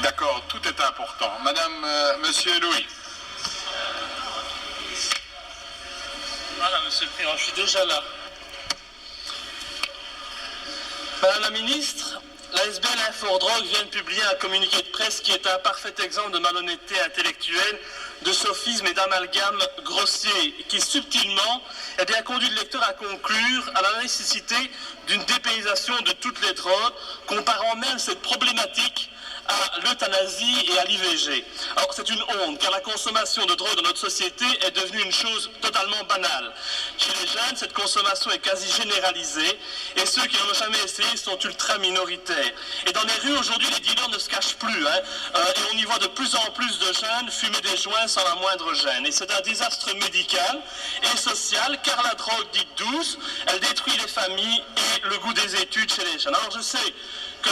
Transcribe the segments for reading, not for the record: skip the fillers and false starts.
D'accord, tout est important. Monsieur Louis. Voilà, Monsieur le Président, je suis déjà là. Madame la Ministre, l'ASBL Infodrogue vient de publier un communiqué de presse qui est un parfait exemple de malhonnêteté intellectuelle, de sophisme et d'amalgame grossier, qui subtilement conduit le lecteur à conclure à la nécessité d'une dépaysation de toutes les drogues, comparant même cette problématique à l'euthanasie et à l'IVG. Alors c'est une honte, car la consommation de drogue dans notre société est devenue une chose totalement banale. Chez les jeunes, cette consommation est quasi généralisée, et ceux qui n'en ont jamais essayé sont ultra minoritaires. Et dans les rues, aujourd'hui, les dealers ne se cachent plus, et on y voit de plus en plus de jeunes fumer des joints sans la moindre gêne. Et c'est un désastre médical et social, car la drogue dite douce, elle détruit les familles et le goût des études chez les jeunes. Alors je sais que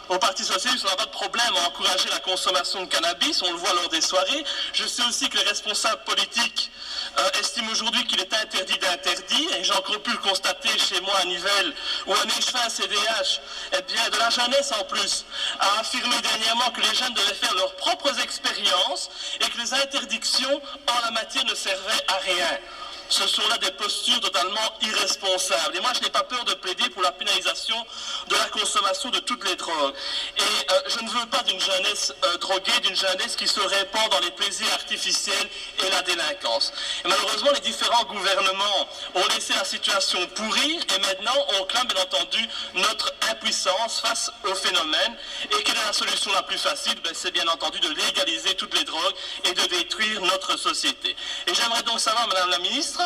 au Parti socialiste, on n'a pas de problème à encourager la consommation de cannabis, on le voit lors des soirées. Je sais aussi que les responsables politiques estiment aujourd'hui qu'il est interdit d'interdire, et j'ai encore pu le constater chez moi à Nivelles, où un échevin CDH, de la jeunesse en plus, a affirmé dernièrement que les jeunes devaient faire leurs propres expériences et que les interdictions en la matière ne servaient à rien. Ce sont là des postures totalement irresponsables. Et moi, je n'ai pas peur de plaider pour la pénalisation de la consommation de toutes les drogues. Et je ne veux pas d'une jeunesse droguée, d'une jeunesse qui se répand dans les plaisirs artificiels et la délinquance. Et malheureusement, les différents gouvernements ont laissé la situation pourrir et maintenant on clame bien entendu notre impuissance face au phénomène. Et quelle est la solution la plus facile? C'est bien entendu de légaliser toutes les drogues et de détruire notre société. Et j'aimerais donc savoir, Madame la Ministre,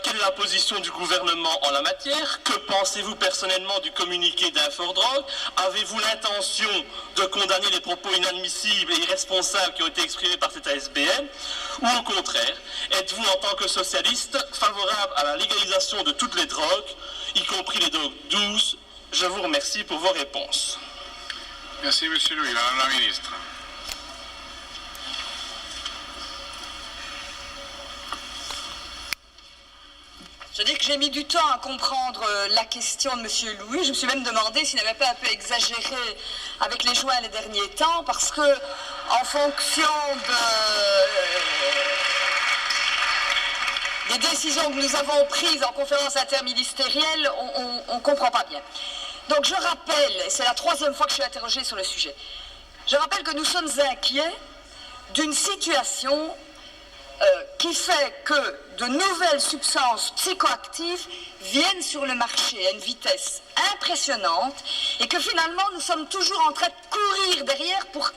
quelle est la position du gouvernement en la matière? Que pensez-vous personnellement du communiqué d'Infodrogue? Avez-vous l'intention de condamner les propos inadmissibles et irresponsables qui ont été exprimés par cette ASBL? Ou au contraire, êtes-vous en tant que socialiste favorable à la légalisation de toutes les drogues, y compris les drogues douces? Je vous remercie pour vos réponses. Merci, Monsieur Louis. Madame la Ministre. Je dis que j'ai mis du temps à comprendre la question de M. Louis. Je me suis même demandé s'il n'avait pas un peu exagéré avec les joints les derniers temps, parce que, en fonction des décisions que nous avons prises en conférence interministérielle, on ne comprend pas bien. Donc je rappelle, et c'est la troisième fois que je suis interrogée sur le sujet, je rappelle que nous sommes inquiets d'une situation qui fait que de nouvelles substances psychoactives viennent sur le marché à une vitesse impressionnante et que finalement nous sommes toujours en train de courir derrière pour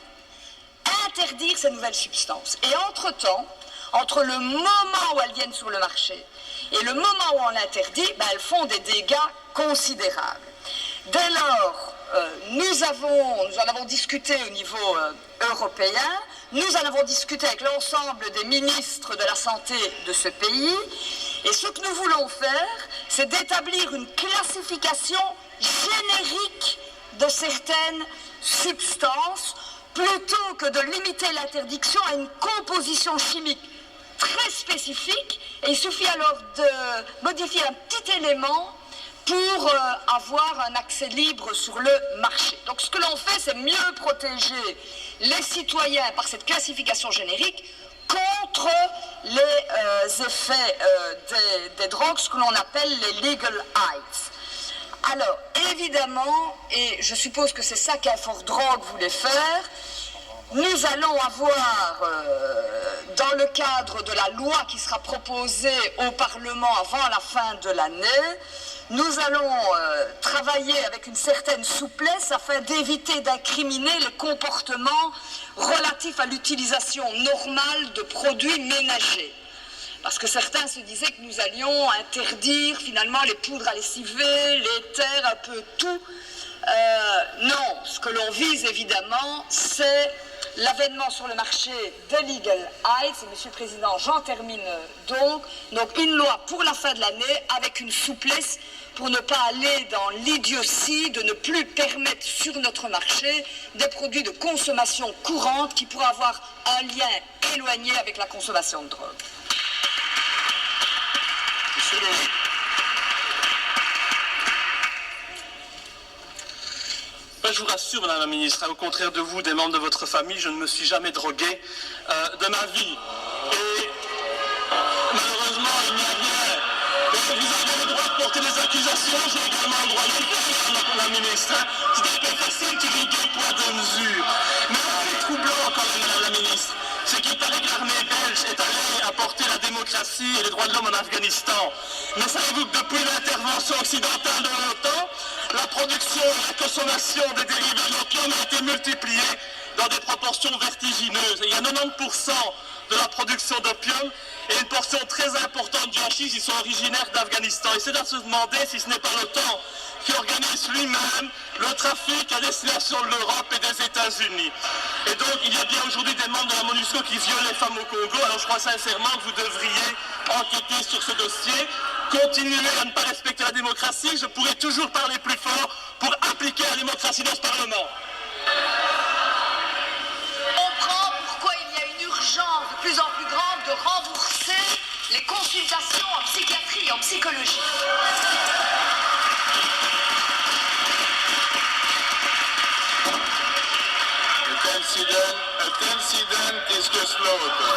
interdire ces nouvelles substances. Et entre-temps, entre le moment où elles viennent sur le marché et le moment où on l'interdit, elles font des dégâts considérables. Dès lors, nous en avons discuté au niveau européen, nous en avons discuté avec l'ensemble des ministres de la Santé de ce pays, et ce que nous voulons faire, c'est d'établir une classification générique de certaines substances, plutôt que de limiter l'interdiction à une composition chimique très spécifique, et il suffit alors de modifier un petit élément pour avoir un accès libre sur le marché. Donc ce que l'on fait, c'est mieux protéger les citoyens par cette classification générique contre les effets des drogues, ce que l'on appelle les legal heights. Alors, évidemment, et je suppose que c'est ça qu'Infodrogue voulait faire, nous allons avoir, dans le cadre de la loi qui sera proposée au Parlement avant la fin de l'année, nous allons travailler avec une certaine souplesse afin d'éviter d'incriminer les comportements relatifs à l'utilisation normale de produits ménagers. Parce que certains se disaient que nous allions interdire finalement les poudres à lessiver, l'éther, un peu tout. Non, ce que l'on vise évidemment, c'est l'avènement sur le marché de Legal Heights. Et Monsieur le Président, j'en termine donc une loi pour la fin de l'année avec une souplesse pour ne pas aller dans l'idiotie de ne plus permettre sur notre marché des produits de consommation courante qui pourraient avoir un lien éloigné avec la consommation de drogue. Monsieur le... Ben, je vous rassure, Madame la Ministre, au contraire de vous, des membres de votre famille, je ne me suis jamais drogué de ma vie. Et malheureusement, il n'y a rien. Vous avez le droit de porter des accusations, j'ai également le droit de le faire, Madame la Ministre. C'est un peu facile, toujours deux poids, deux mesures. Mais ce qui est troublant quand même, Madame la Ministre, c'est qu'il paraît que l'armée belge est allée apporter la démocratie et les droits de l'homme en Afghanistan. Mais savez-vous que depuis l'intervention occidentale de l'OTAN, la production et la consommation des dérivés d'opium a été multipliée dans des proportions vertigineuses. Il y a 90% de la production d'opium et une portion très importante du hashish, ils sont originaires d'Afghanistan. Et c'est à se demander si ce n'est pas l'OTAN qui organise lui-même le trafic à destination de l'Europe et des États-Unis. Et donc, il y a bien aujourd'hui des membres de la MONUSCO qui violent les femmes au Congo. Alors, je crois sincèrement que vous devriez enquêter sur ce dossier, continuer à ne pas respecter la démocratie. Je pourrais toujours parler plus fort pour appliquer la démocratie dans ce Parlement. On comprend pourquoi il y a une urgence de plus en plus grande de rembourser les consultations en psychiatrie et en psychologie. An incident is just slaughter.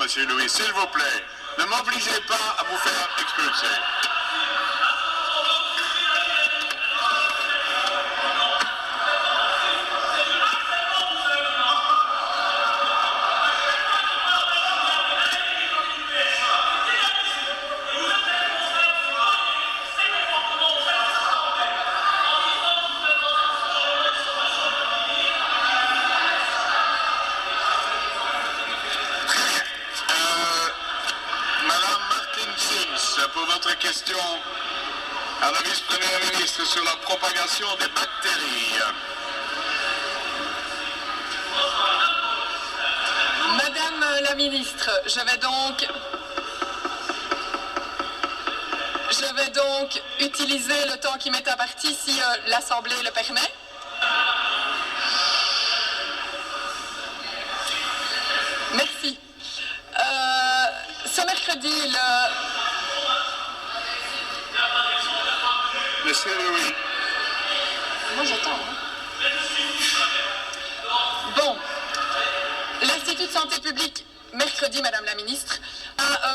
Monsieur Louis, s'il vous plaît, ne m'obligez pas à vous faire expulser. Pour votre question à la vice-première ministre sur la propagation des bactéries. Madame la ministre, je vais donc utiliser le temps qui m'est imparti si l'Assemblée le permet. Merci. Ce mercredi, Monsieur Louis. Moi, j'attends. Bon. L'Institut de santé publique, mercredi, Madame la ministre, a